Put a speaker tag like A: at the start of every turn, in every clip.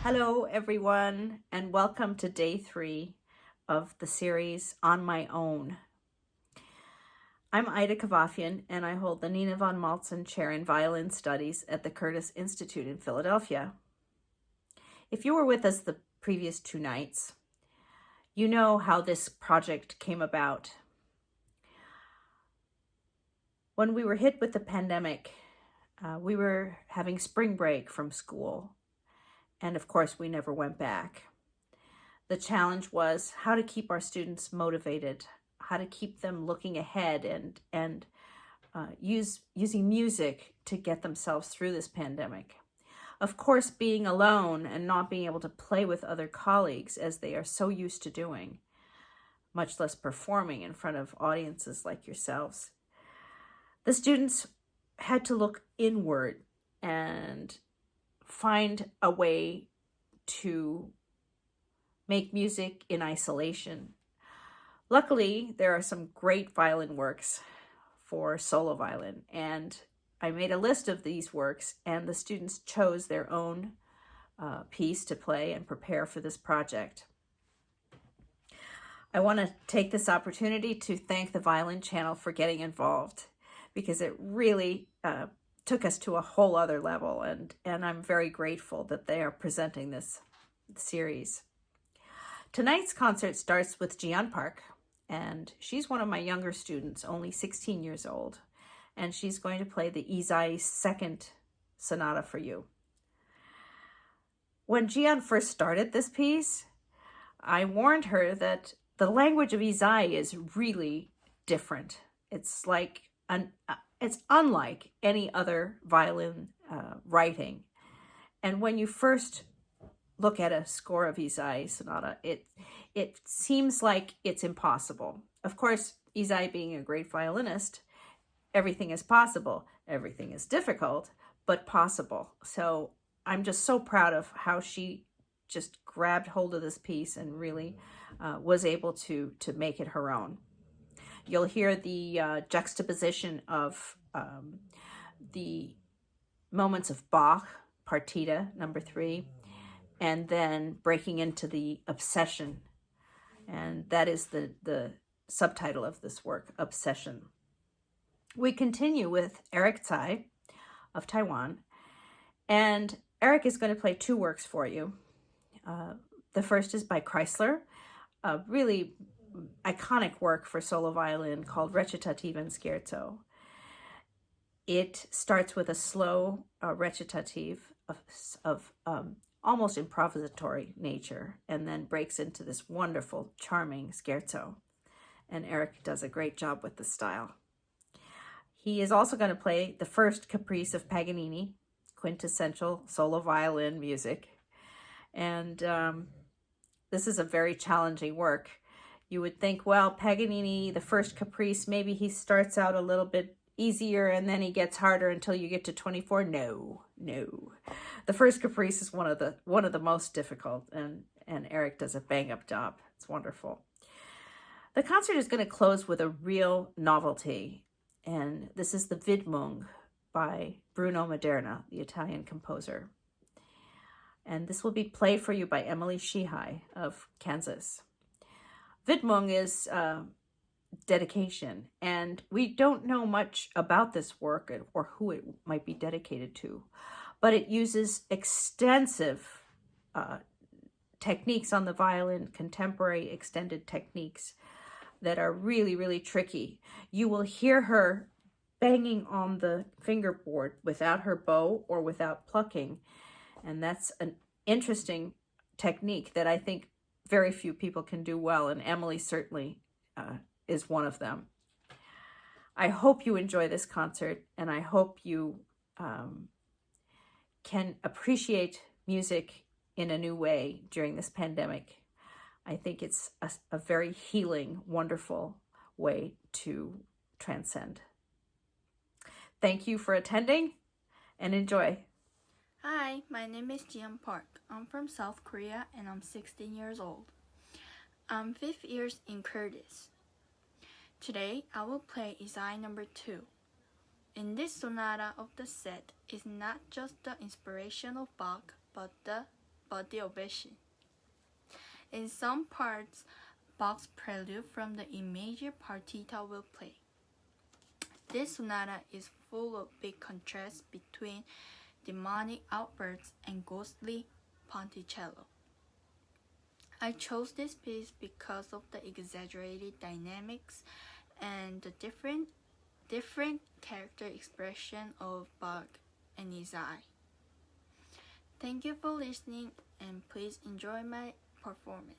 A: Hello, everyone, and welcome to day 3 of the series On My Own. I'm Ida Kavafian, and I hold the Nina von Maltzen Chair in Violin Studies at the Curtis Institute in Philadelphia. If you were with us the previous 2 nights, you know how this project came about. When we were hit with the pandemic, we were having spring break from school. And of course, we never went back. The challenge was how to keep our students motivated, how to keep them looking ahead and using music to get themselves through this pandemic. Of course, being alone and not being able to play with other colleagues as they are so used to doing, much less performing in front of audiences like yourselves. The students had to look inward and find a way to make music in isolation. Luckily, there are some great violin works for solo violin, and I made a list of these works, and the students chose their own piece to play and prepare for this project. I want to take this opportunity to thank the Violin Channel for getting involved, because it really took us to a whole other level, and I'm very grateful that they are presenting this series. Tonight's concert starts with Jieon Park, and she's one of my younger students, only 16 years old, and she's going to play the Ysaye second Sonata for you. When Jieon first started this piece, I warned her that the language of Ysaye is really different. It's like it's unlike any other violin writing. And when you first look at a score of Ysaye Sonata, it seems like it's impossible. Of course, Ysaye being a great violinist, everything is possible. Everything is difficult, but possible. So I'm just so proud of how she just grabbed hold of this piece and really was able to make it her own. You'll hear the juxtaposition of the moments of Bach, Partita, number 3, and then breaking into the Obsession. And that is the subtitle of this work, Obsession. We continue with Eric Tsai of Taiwan. And Eric is going to play 2 works for you. The first is by Kreisler, a really iconic work for solo violin called Recitativo and Scherzo. It starts with a slow recitative of almost improvisatory nature, and then breaks into this wonderful, charming scherzo. And Eric does a great job with the style. He is also going to play the first caprice of Paganini, quintessential solo violin music. And this is a very challenging work. You would think, well, Paganini, the first caprice, maybe he starts out a little bit easier and then he gets harder until you get to 24. No. The first caprice is one of the most difficult, and Eric does a bang-up job. It's wonderful. The concert is going to close with a real novelty, and this is the Widmung by Bruno Maderna, the Italian composer. And this will be played for you by Emily Shehi of Kansas. Widmung is dedication, and we don't know much about this work or who it might be dedicated to, but it uses extensive techniques on the violin, contemporary extended techniques that are really, really tricky. You will hear her banging on the fingerboard without her bow or without plucking, and that's an interesting technique that I think very few people can do well, and Emily certainly is one of them. I hope you enjoy this concert, and I hope you can appreciate music in a new way during this pandemic. I think it's a very healing, wonderful way to transcend. Thank you for attending, and enjoy.
B: Hi, my name is Jieon Park. I'm from South Korea and I'm 16 years old. I'm 5th years in Curtis. Today I will play Ysaye number 2. In this sonata of the set is not just the inspiration of Bach, but the but the ovation. In some parts, Bach's prelude from the E major partita will play. This sonata is full of big contrasts between demonic outbursts and ghostly ponticello. I chose this piece because of the exaggerated dynamics and the different character expression of Bach and Ysaye. Thank you for listening, and please enjoy my performance.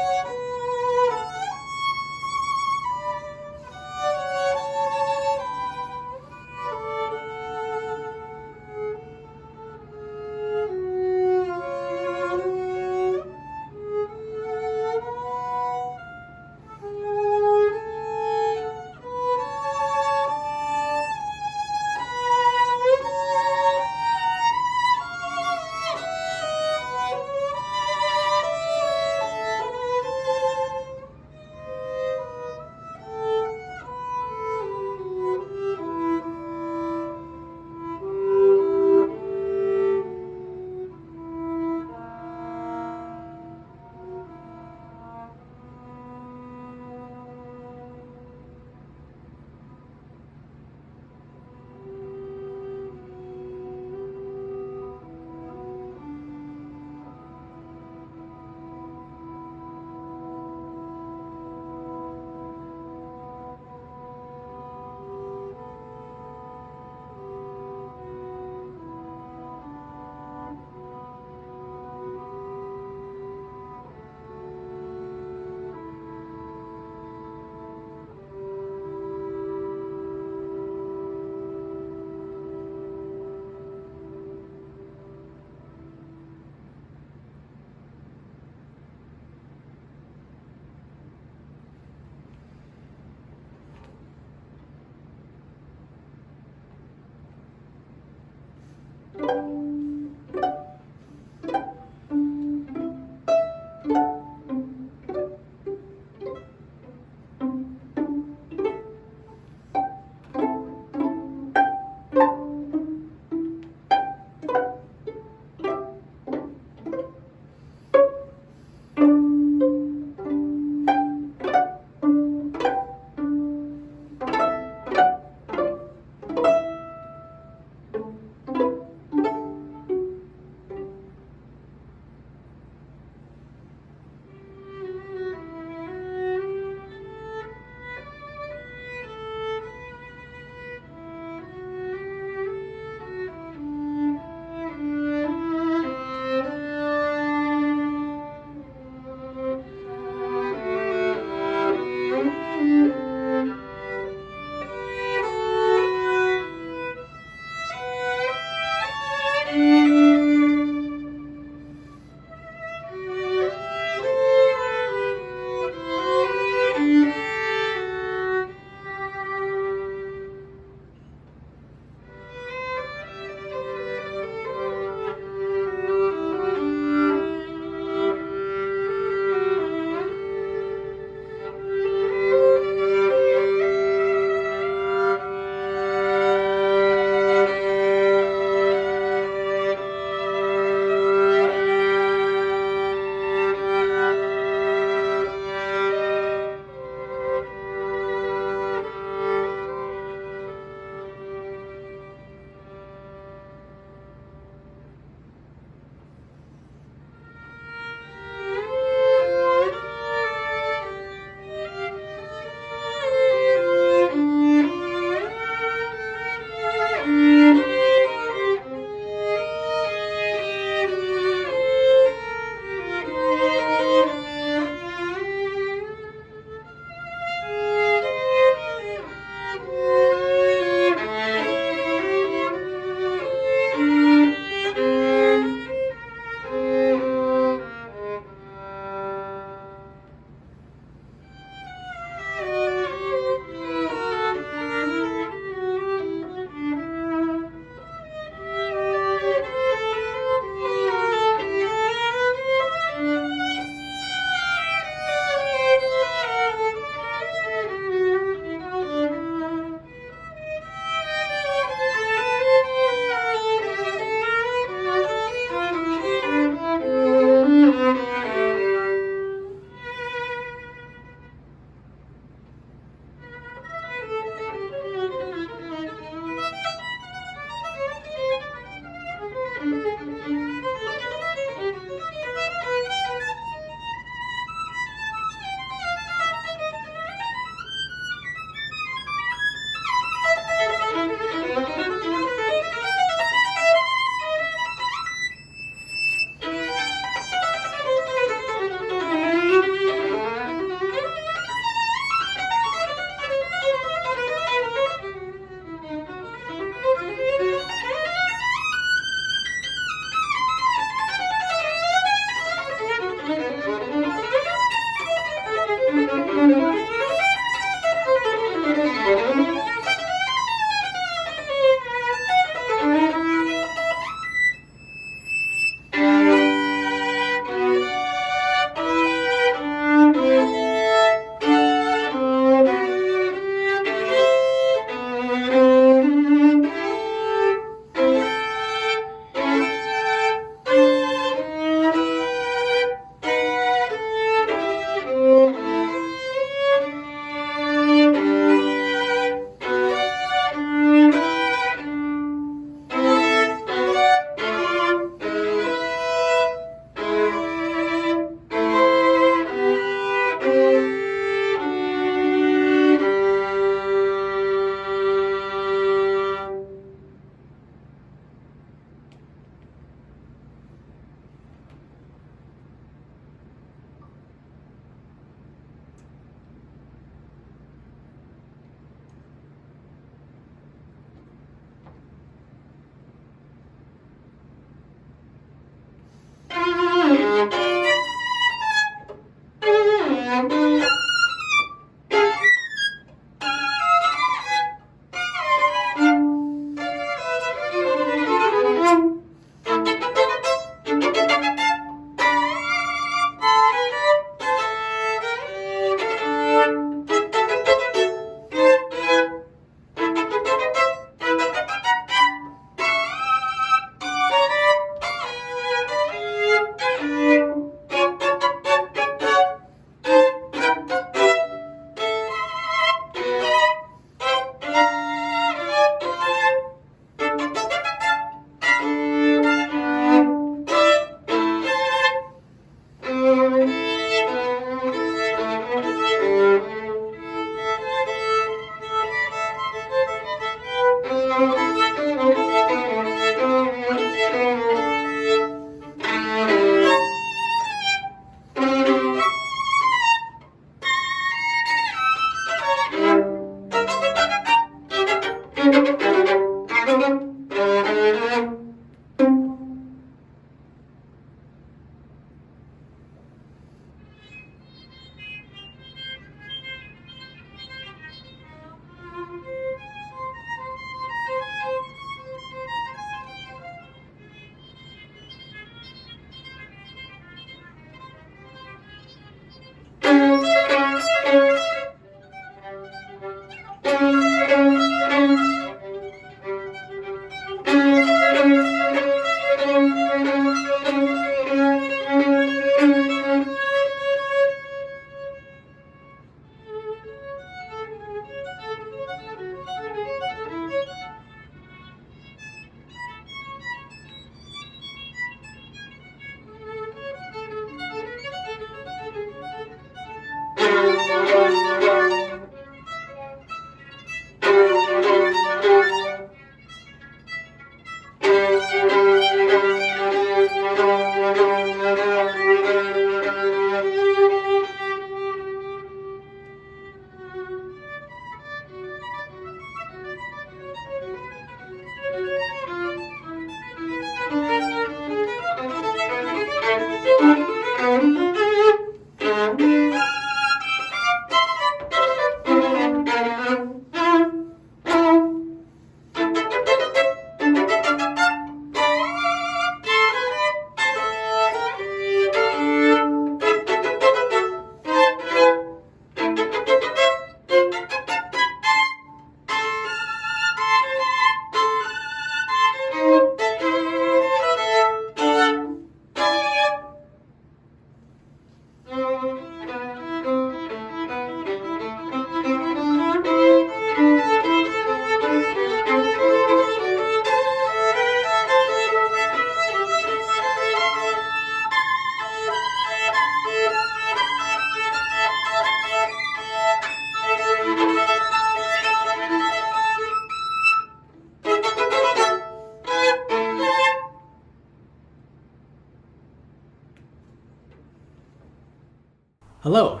C: Hello,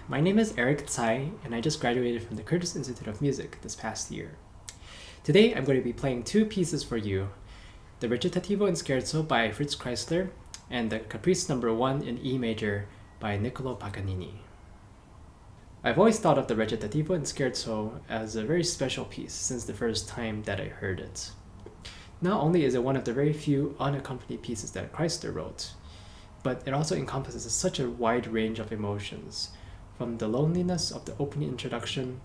C: my name is Eric Tsai, and I just graduated from the Curtis Institute of Music this past year. Today, I'm going to be playing two pieces for you, the Recitativo and Scherzo by Fritz Kreisler, and the Caprice No.1 in E major by Niccolo Paganini. I've always thought of the Recitativo and Scherzo as a very special piece since the first time that I heard it. Not only is it one of the very few unaccompanied pieces that Kreisler wrote, but it also encompasses such a wide range of emotions, from the loneliness of the opening introduction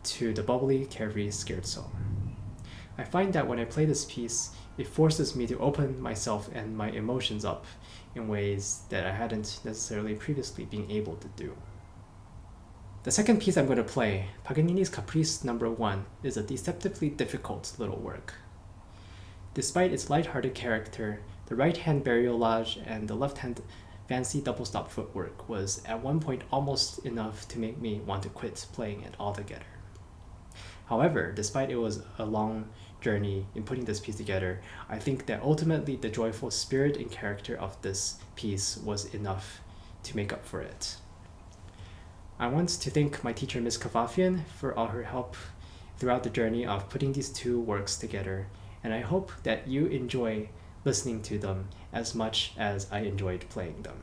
C: to the bubbly, carefree scherzo. I find that when I play this piece, it forces me to open myself and my emotions up in ways that I hadn't necessarily previously been able to do. The second piece I'm going to play, Paganini's Caprice No.1, is a deceptively difficult little work. Despite its lighthearted character, the right-hand bariolage and the left-hand fancy double-stop footwork was at one point almost enough to make me want to quit playing it altogether. However, despite it was a long journey in putting this piece together, I think that ultimately the joyful spirit and character of this piece was enough to make up for it. I want to thank my teacher, Ms. Kavafian, for all her help throughout the journey of putting these two works together, and I hope that you enjoy listening to them as much as I enjoyed playing them.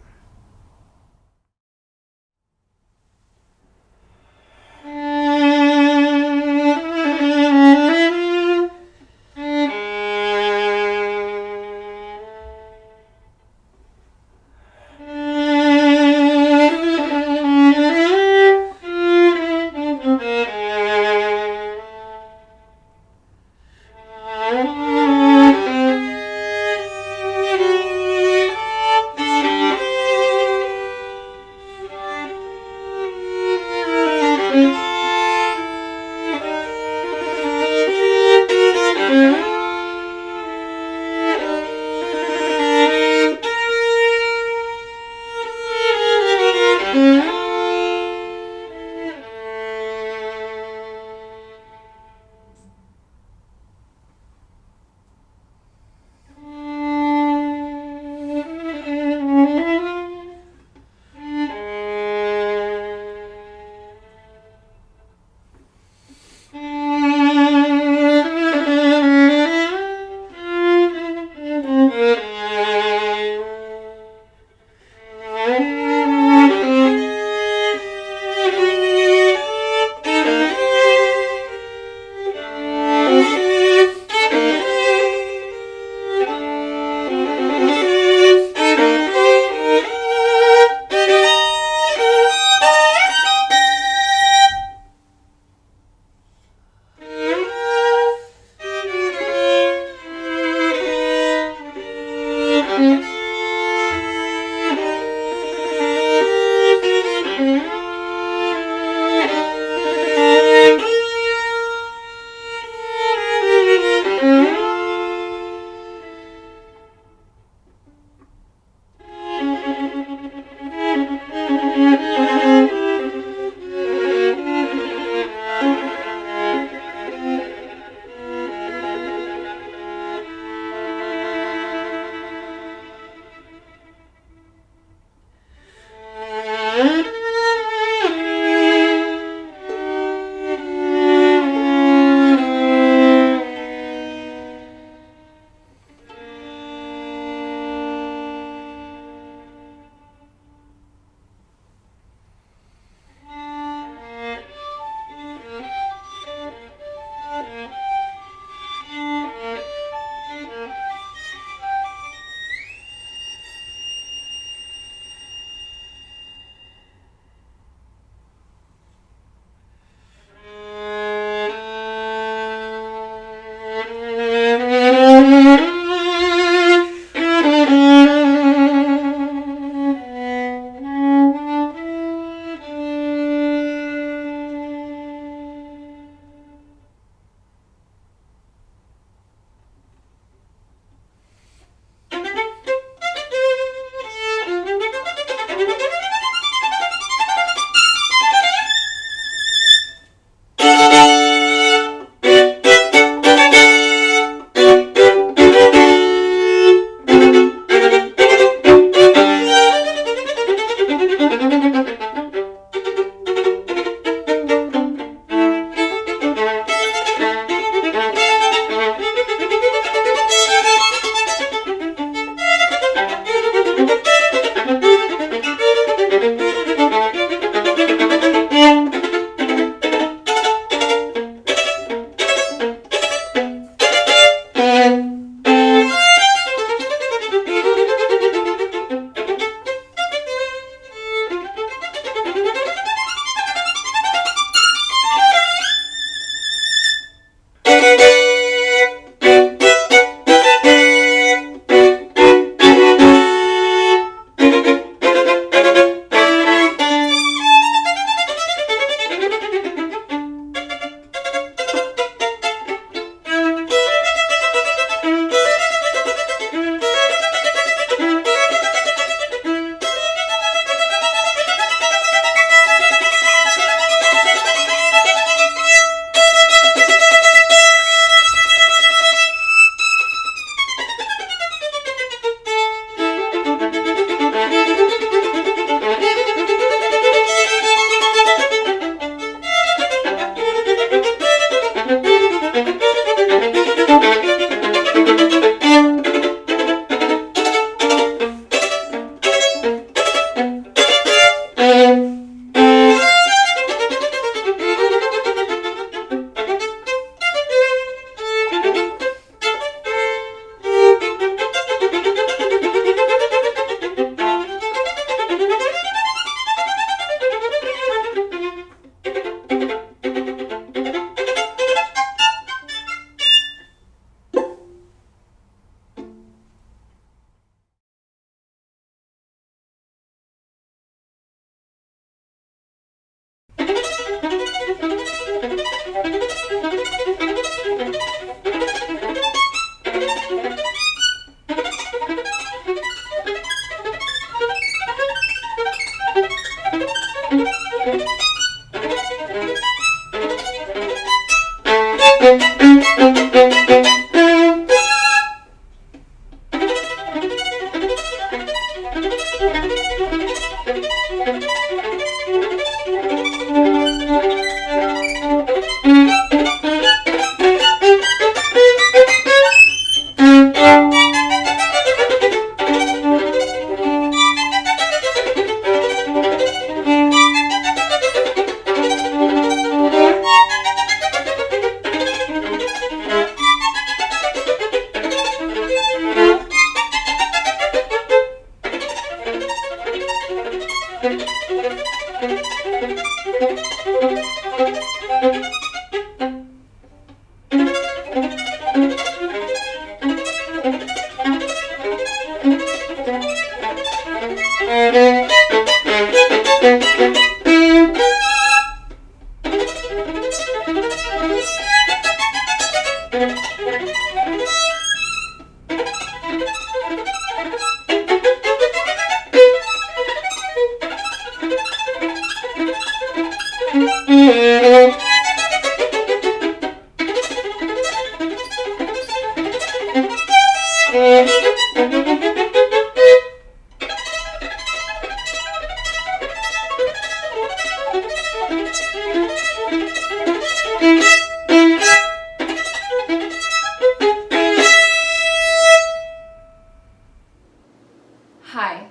B: Hi,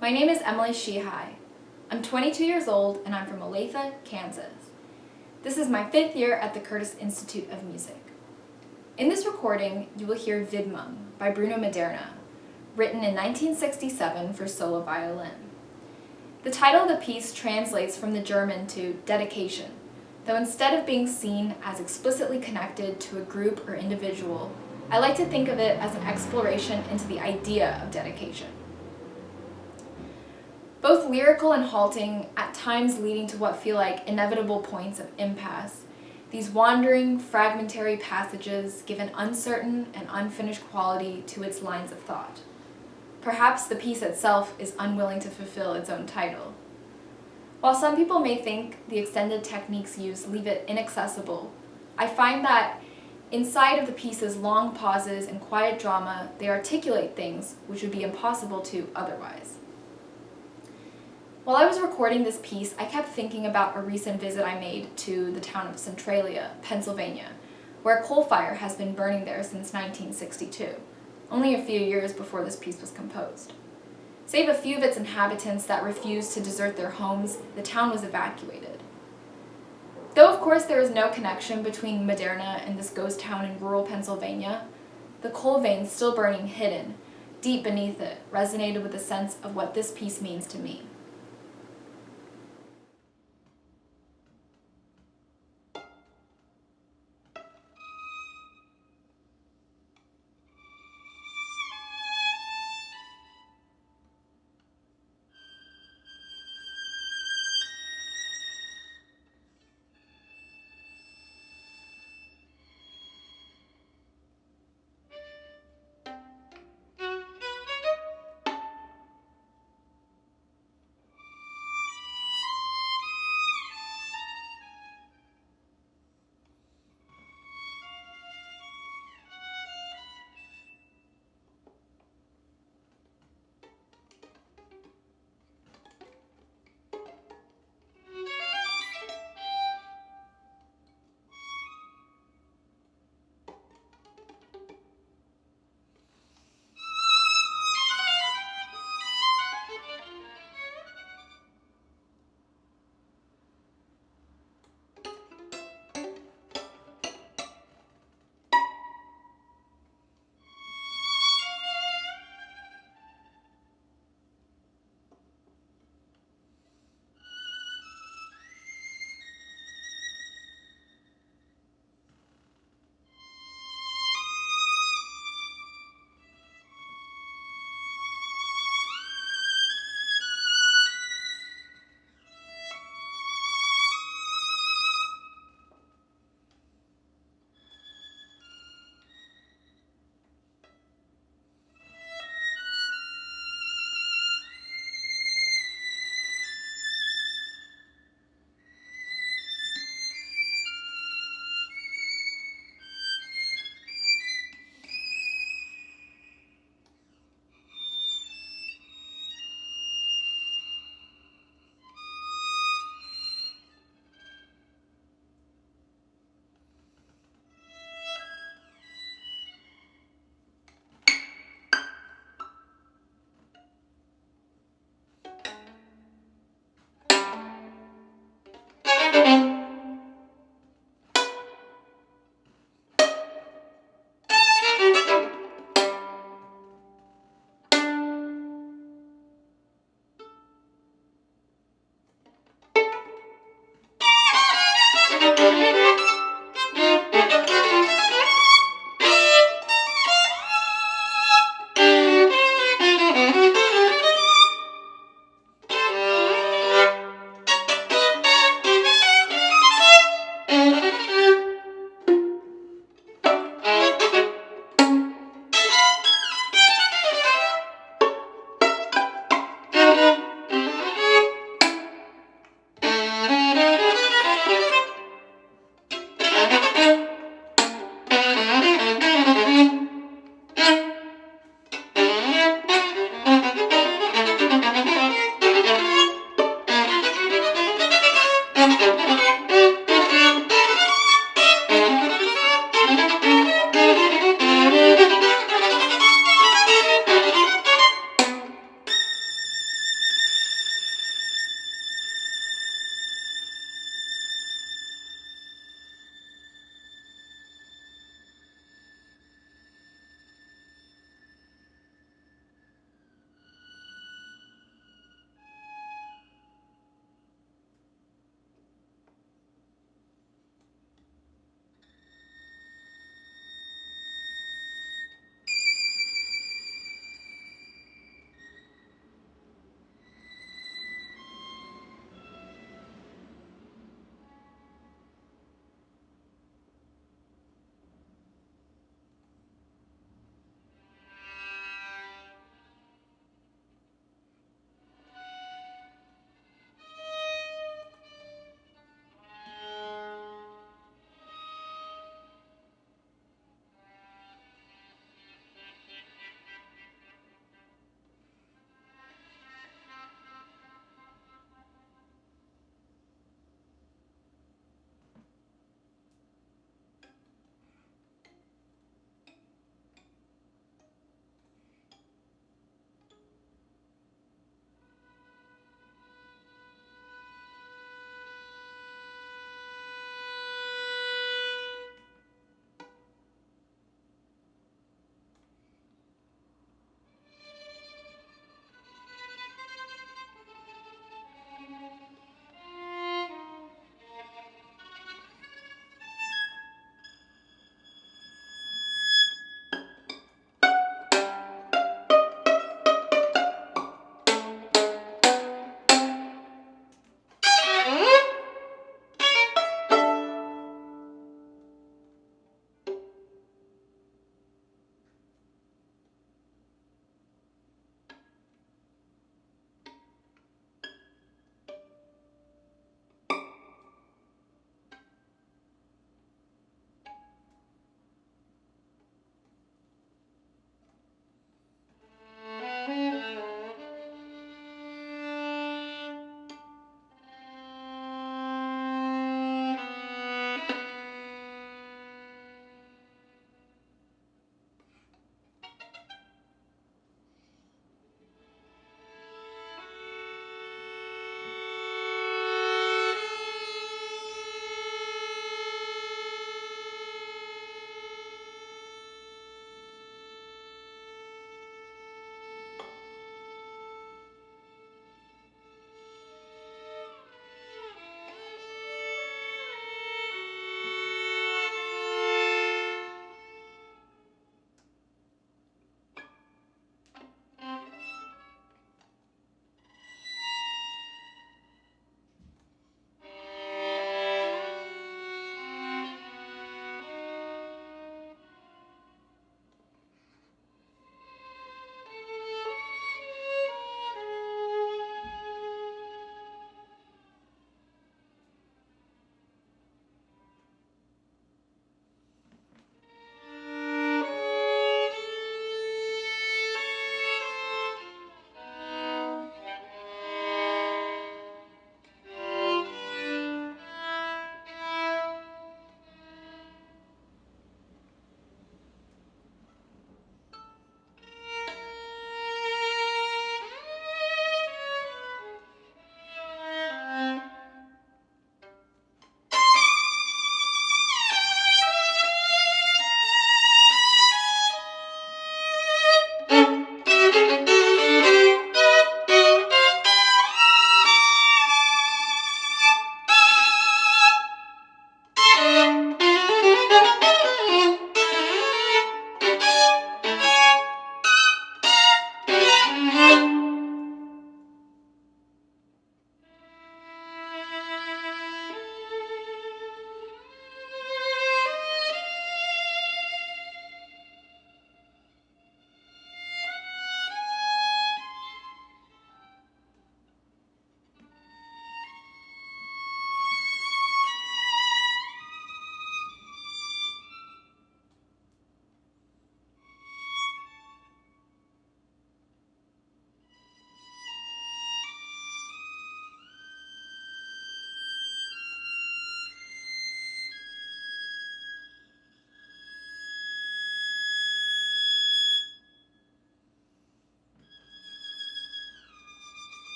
B: my name is Emily Shehi. I'm 22 years old and I'm from Olathe, Kansas. This is my 5th year at the Curtis Institute of Music. In this recording, you will hear Widmung by Bruno Maderna, written in 1967 for solo violin. The title of the piece translates from the German to dedication, though instead of being seen as explicitly connected to a group or individual, I like to think of it as an exploration into the idea of dedication. Both lyrical and halting, at times leading to what feel like inevitable points of impasse, these wandering, fragmentary passages give an uncertain and unfinished quality to its lines of thought. Perhaps the piece itself is unwilling to fulfill its own title. While some people may think the extended techniques used leave it inaccessible, I find that inside of the piece's long pauses and quiet drama, they articulate things which would be impossible to otherwise. While I was recording this piece, I kept thinking about a recent visit I made to the town of Centralia, Pennsylvania, where a coal fire has been burning there since 1962, only a few years before this piece was composed. Save a few of its inhabitants that refused to desert their homes, the town was evacuated. Though of course there is no connection between Maderna and this ghost town in rural Pennsylvania, the coal vein still burning hidden, deep beneath it, resonated with a sense of what this piece means to me.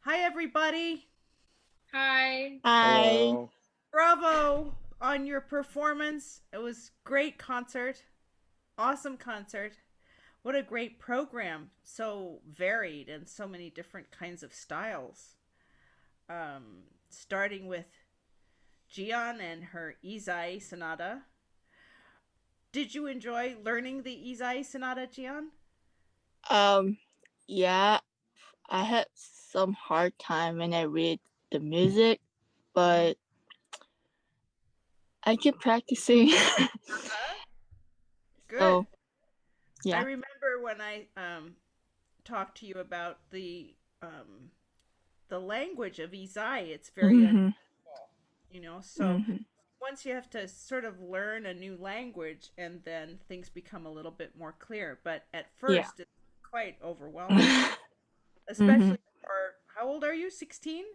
A: Hi, everybody.
D: Hi.
B: Hi.
E: Hello.
A: Bravo on your performance. It was great concert. Awesome concert. What a great program. So varied and so many different kinds of styles. Starting with Jieon and her Ysaye Sonata. Did you enjoy learning the Ysaye Sonata, Jieon?
B: Um, yeah, I had some hard time when I read the music, but I keep practicing.
A: Good.
B: So,
A: I
B: yeah.
A: remember when I talked to you about the language of Ysaye. It's very
B: Mm-hmm.
A: unusual, So
B: Mm-hmm.
A: once you have to sort of learn a new language, and then things become a little bit more clear. But at
B: Yeah.
A: first, it's quite overwhelming,
B: Mm-hmm.
A: especially for how old are you? 16.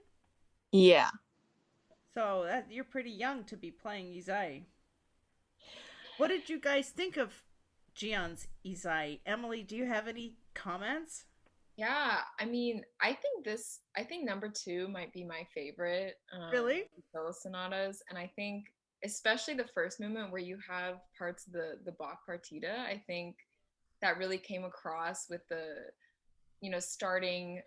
B: Yeah.
A: So that you're pretty young to be playing Ysaye. What did you guys think of Jion's Ysaye? Emily, do you have any comments?
D: Yeah, I think number two might be my favorite
A: Really?
D: solo sonatas, and I think especially the first movement where you have parts of the Bach partita. I think that really came across with the starting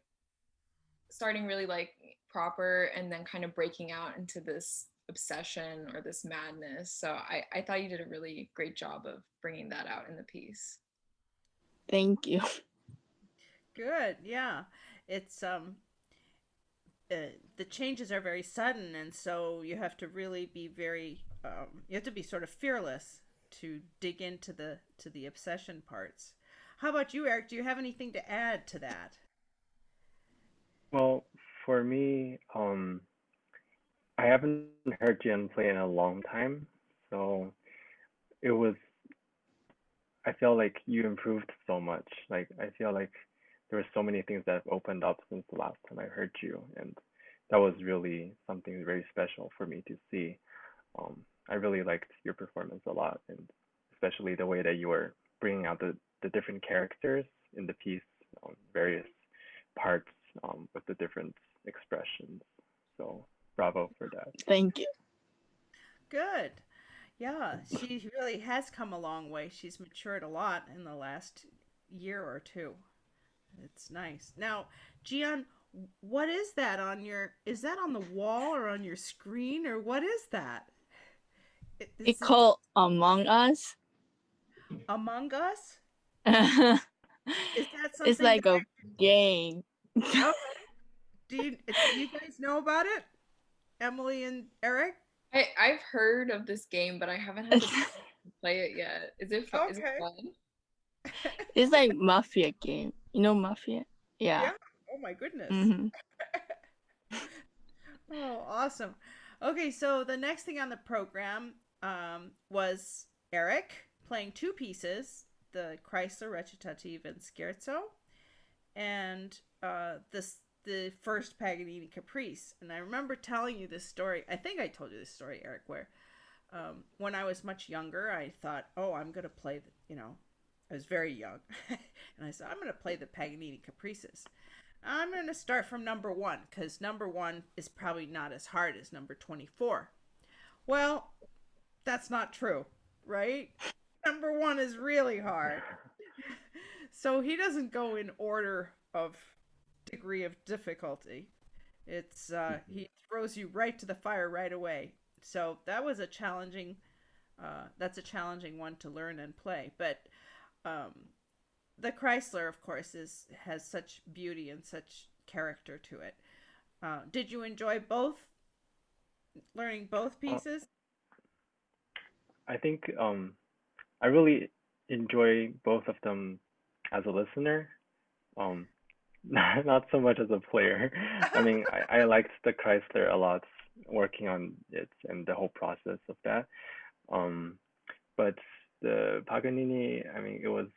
D: really like proper and then kind of breaking out into this obsession or this madness. So I thought you did a really great job of bringing that out in the piece.
B: Thank you.
A: Good. Yeah. It's the changes are very sudden, and so you have to really be very you have to be sort of fearless to dig into the obsession parts. How about you, Eric? Do you have anything to add to that?
E: Well, for me, I haven't heard Jian play in a long time, so it was. I feel like you improved so much. Like I feel like there were so many things that have opened up since the last time I heard you, and that was really something very special for me to see. I really liked your performance a lot, and especially the way that you were bringing out the different characters in the piece, various parts with the different expressions. So bravo for that.
B: Thank you.
A: Good. Yeah, she really has come a long way. She's matured a lot in the last year or two. It's nice. Now, Gian, what is that on your? Is that on the wall or on your screen, or what is that?
B: It
A: Is it
B: called Among Us.
A: Among Us?
B: It's
A: Is that something
B: like
A: that?
B: a game.
A: Okay. Do you guys know about it, Emily and Eric?
D: I've heard of this game, but I haven't had the chance to play it yet. Is it
A: Okay.
D: fun?
B: It's like Mafia game. You know Mafia? Yeah.
A: Yeah. Oh my goodness.
B: Mm-hmm.
A: Oh, awesome. Okay, so the next thing on the program was Eric playing two pieces, the Kreisler Recitativo and Scherzo, and the first Paganini Caprice. And I remember telling you this story. I think I told you this story, Eric, where when I was much younger, I thought, oh, I'm going to play, I was very young. And I said, I'm going to play the Paganini Caprices. I'm going to start from number one because number one is probably not as hard as number 24. Well, that's not true, right? Number one is really hard. So he doesn't go in order of degree of difficulty. It's he throws you right to the fire right away. So that was a challenging that's a challenging one to learn and play. But um, the Kreisler, of course, has such beauty and such character to it. Did you enjoy learning both
E: Uh,
A: pieces?
E: I think I really enjoy both of them as a listener. Um, not so much as a player. I mean, I liked the Chrysler a lot, working on it and the whole process of that. Um, but the Paganini, I mean, it was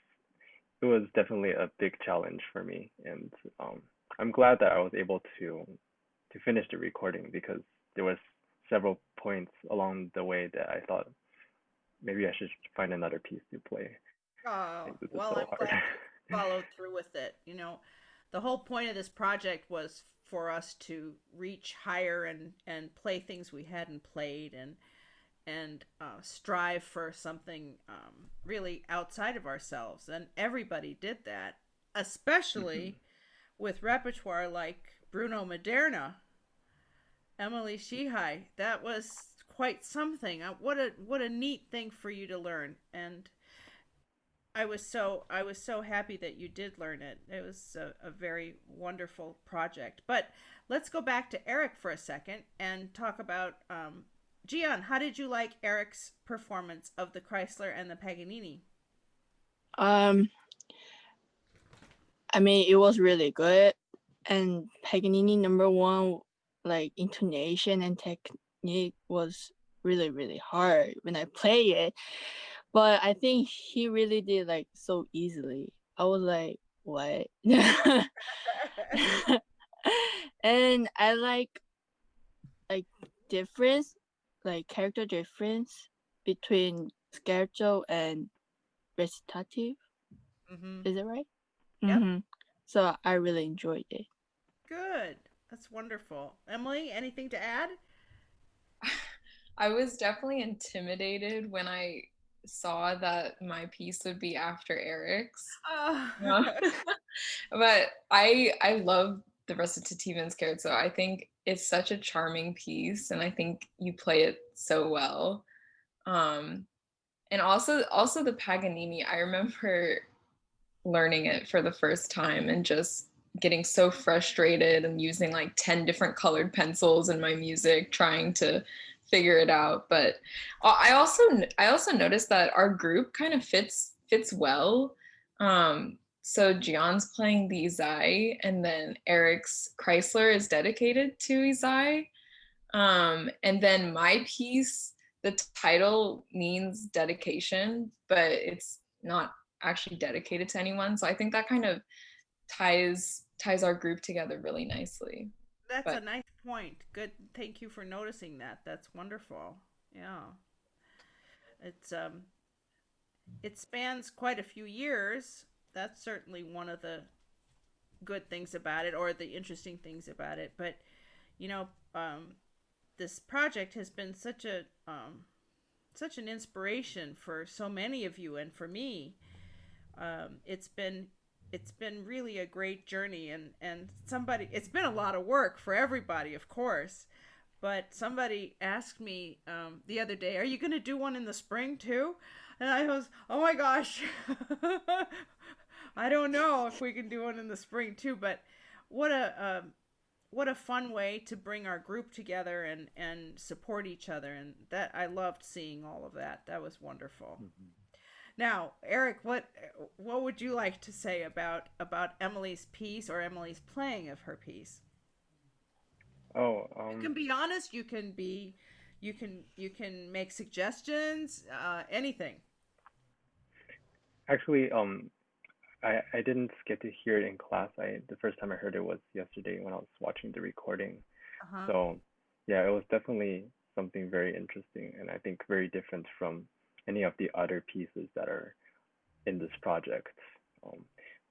E: definitely a big challenge for me, and I'm glad that I was able to finish the recording because there was several points along the way that I thought maybe I should find another piece to play.
A: Oh,
E: This is
A: well,
E: so
A: I'm
E: hard.
A: glad you followed through with it. The whole point of this project was for us to reach higher and play things we hadn't played and strive for something really outside of ourselves. And everybody did that, especially with repertoire like Bruno Maderna, Emily Shehi. That was quite something. What a neat thing for you to learn. And I was so happy that you did learn it. It was a very wonderful project. But let's go back to Eric for a second and talk about Jieon. How did you like Eric's performance of the Kreisler and the Paganini?
B: Um, I mean, it was really good, and Paganini No.1, like intonation and technique was really really hard when I play it, but I think he really did like so easily. I was like, what? And I like difference, like character difference between Scherzo and Recitativo.
A: Mm-hmm.
B: Is it right?
A: Yep.
B: Mm-hmm. So I really enjoyed it.
A: Good. That's wonderful. Emily, anything to add?
D: I was definitely intimidated when I saw that my piece would be after Eric's.
A: Oh.
D: Yeah. But I love the Recitativo and Scherzo. I think it's such a charming piece, and I think you play it so well. Um, and also the Paganini. I remember learning it for the first time and just getting so frustrated and using like 10 different colored pencils in my music trying to figure it out. But I also noticed that our group kind of fits well. So Jion's playing the Ysaye, and then Eric's Kreisler is dedicated to Ysaye. And then my piece, the title means dedication, but it's not actually dedicated to anyone. So I think that kind of ties our group together really nicely.
A: That's a
D: But
A: nice point. Good. Thank you for noticing that. That's wonderful. Yeah. It's it spans quite a few years. That's certainly one of the good things about it or the interesting things about it. But you know, this project has been such an inspiration for so many of you and for me. It's been really a great journey, and somebody, it's been a lot of work for everybody, of course. But somebody asked me the other day, "Are you going to do one in the spring too?" And I was, "Oh my gosh, I don't know if we can do one in the spring too." But what a fun way to bring our group together and support each other, and that I loved seeing all of that. That was wonderful. Now, Eric, what would you like to say about Emily's piece or Emily's playing of her piece?
E: Oh,
A: You can be honest. You can make suggestions. Anything.
E: actually, I didn't get to hear it in class. The first time I heard it was yesterday when I was watching the recording.
A: Uh huh.
E: So, yeah, it was definitely something very interesting, and I think very different from any of the other pieces that are in this project. Um,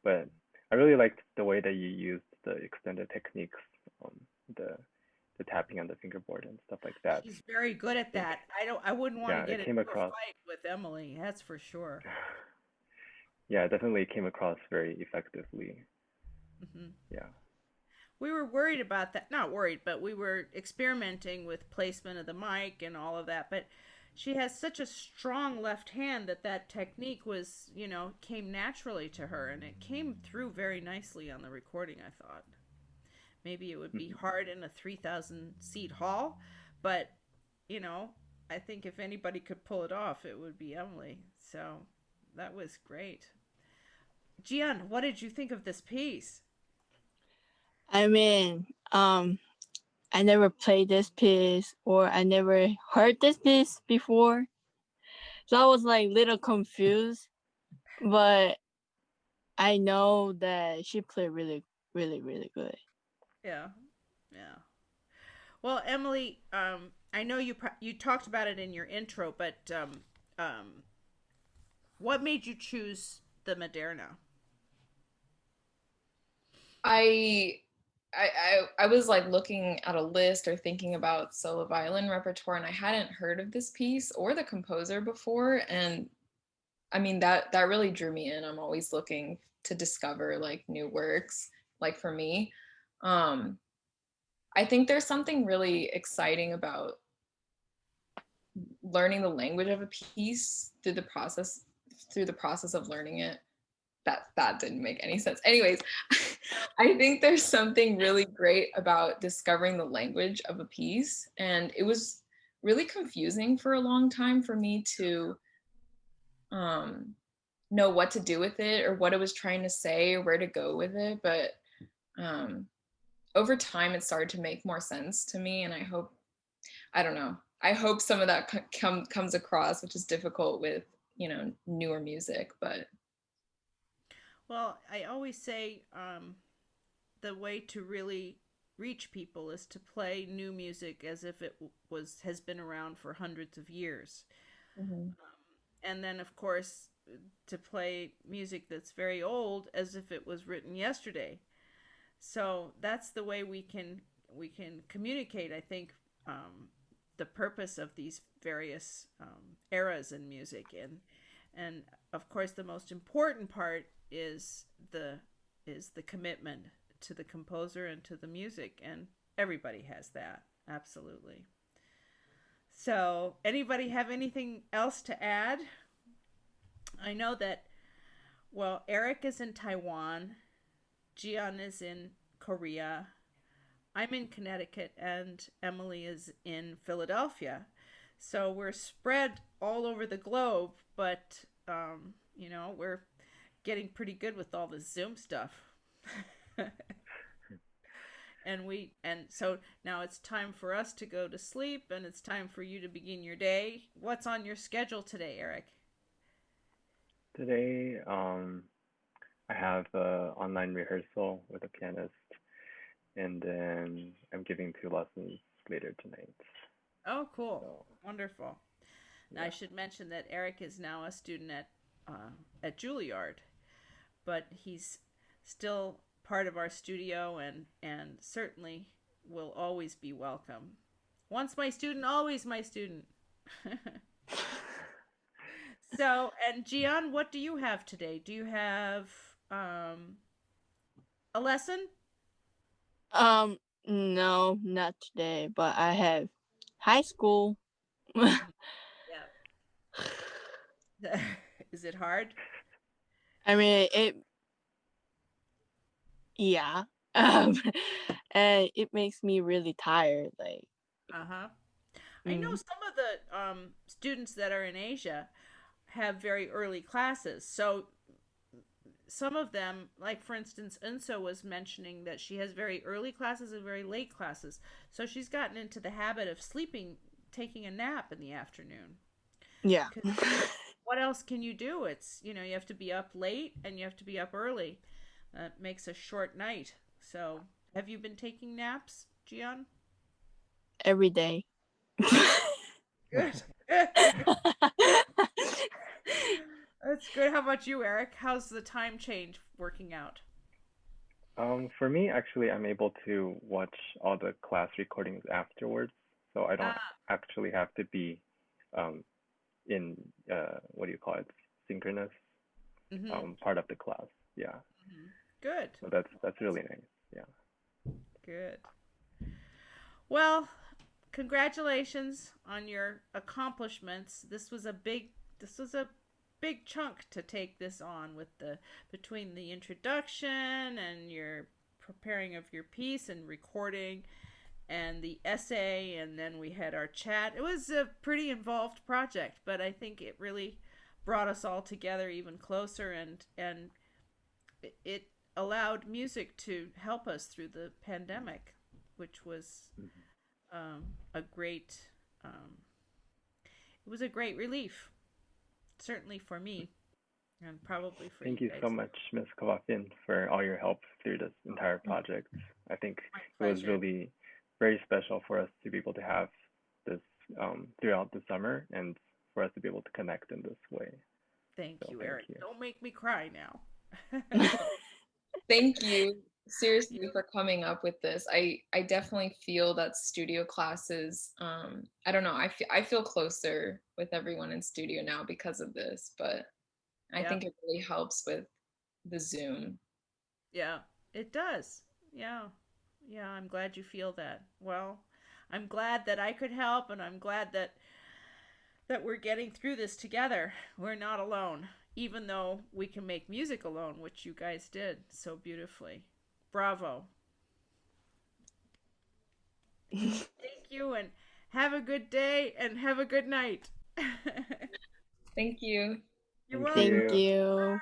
E: but I really liked the way that you used the extended techniques, um, the the tapping on the fingerboard and stuff like that.
A: She's very good
E: I
A: at
E: think,
A: that. I wouldn't want to
E: yeah,
A: get
E: it came
A: into a
E: across,
A: fight with Emily. That's for sure.
E: yeah, it definitely came across very effectively.
A: Hmm.
E: Yeah.
A: We were worried about that. Not worried, but we were experimenting with placement of the mic and all of that. But she has such a strong left hand that that technique was, came naturally to her, and it came through very nicely on the recording. I thought maybe it would be
E: Mhm.
A: hard in a 3,000 seat hall, but you know, I think if anybody could pull it off, it would be Emily. So that was great. Gian, what did you think of this piece?
B: I mean, I never played this piece or I never heard this piece before. So I was like little confused, but I know that she played really, really, really good.
A: Yeah, yeah. Well, Emily, I know you talked about it in your intro, but what made you choose the Maderna?
D: I I was like looking at a list or thinking about solo violin repertoire, and I hadn't heard of this piece or the composer before. And I mean, that really drew me in. I'm always looking to discover like new works, like for me. Um, I think there's something really exciting about learning the language of a piece through the process of learning it. That didn't make any sense. Anyways, I think there's something really great about discovering the language of a piece, and it was really confusing for a long time for me to um, know what to do with it or what it was trying to say or where to go with it. But um, over time, it started to make more sense to me, and I don't know. I hope some of that comes across, which is difficult with newer music, but
A: Well, I always say the way to really reach people is to play new music as if it has been around for hundreds of years.
D: mhm.
A: And then of course to play music that's very old as if it was written yesterday. So that's the way we can communicate, I think, the purpose of these various eras in music. And of course the most important part is the commitment to the composer and to the music, and everybody has that, absolutely. So anybody have anything else to add? I know that, well, Eric is in Taiwan, Jieon is in Korea, I'm in Connecticut, and Emily is in Philadelphia. So we're spread all over the globe, but we're getting pretty good with all the Zoom stuff. And so now it's time for us to go to sleep, and it's time for you to begin your day. What's on your schedule today, Eric?
E: Today, I have a online rehearsal with a pianist, and then I'm giving 2 lessons later tonight.
A: Oh, cool.
E: So
A: Wonderful. Now I
E: yeah,
A: should mention that Eric is now a student at Juilliard, but he's still part of our studio, and certainly will always be welcome. Once my student, always my student. So, and Gian, what do you have today? Do you have um, a lesson?
B: Um, no, not today, but I have high school.
A: Yeah. Is it hard?
B: I mean, yeah. Um, and it makes me really tired. Like,
A: Uh huh. I know
B: mm,
A: some of the students that are in Asia have very early classes. So some of them, like for instance, Unso was mentioning that she has very early classes and very late classes. So she's gotten into the habit of sleeping, taking a nap in the afternoon.
B: yeah.
A: 'Cause what else can you do? It's, you have to be up late and you have to be up early. It makes a short night. So have you been taking naps, Gian?
B: Every day.
A: Good. That's good. How about you, Eric? How's the time change working out?
E: for me, actually, I'm able to watch all the class recordings afterwards, so I don't
A: Ah,
E: actually have to be um, in what do you call it, synchronous
A: mm-hmm,
E: part of the class. Yeah,
A: mm-hmm. Good.
E: so that's really nice. Yeah,
A: Good. Well, congratulations on your accomplishments. This was a big chunk to take this on, with the between the introduction and your preparing of your piece and recording and the essay, and then we had our chat. It was a pretty involved project, but I think it really brought us all together even closer, and it allowed music to help us through the pandemic, which was
E: hmm.
A: a great it was a great relief, certainly for me, and probably for you
E: Thank you
A: guys.
E: so much, Ms. Kavafian, for all your help through this entire project. I think
A: My
E: it was
A: pleasure.
E: really very special for us to be able to have this throughout the summer and for us to be able to connect in this way.
A: Thank
E: So
A: you,
E: thank
A: Eric.
E: you.
A: Don't make me cry now.
D: Thank you. seriously for coming up with this. I definitely feel that studio classes, I don't know, I feel closer with everyone in studio now because of this, but I
A: Yeah.
D: think it really helps with the Zoom.
A: Yeah, it does. Yeah. Yeah, I'm glad you feel that. Well, I'm glad that I could help, and I'm glad that we're getting through this together. We're not alone, even though we can make music alone, which you guys did so beautifully. Bravo. Thank you, and have a good day and have a good night.
D: Thank you.
A: You're
E: Thank
A: welcome.
F: Thank
E: you.
F: you.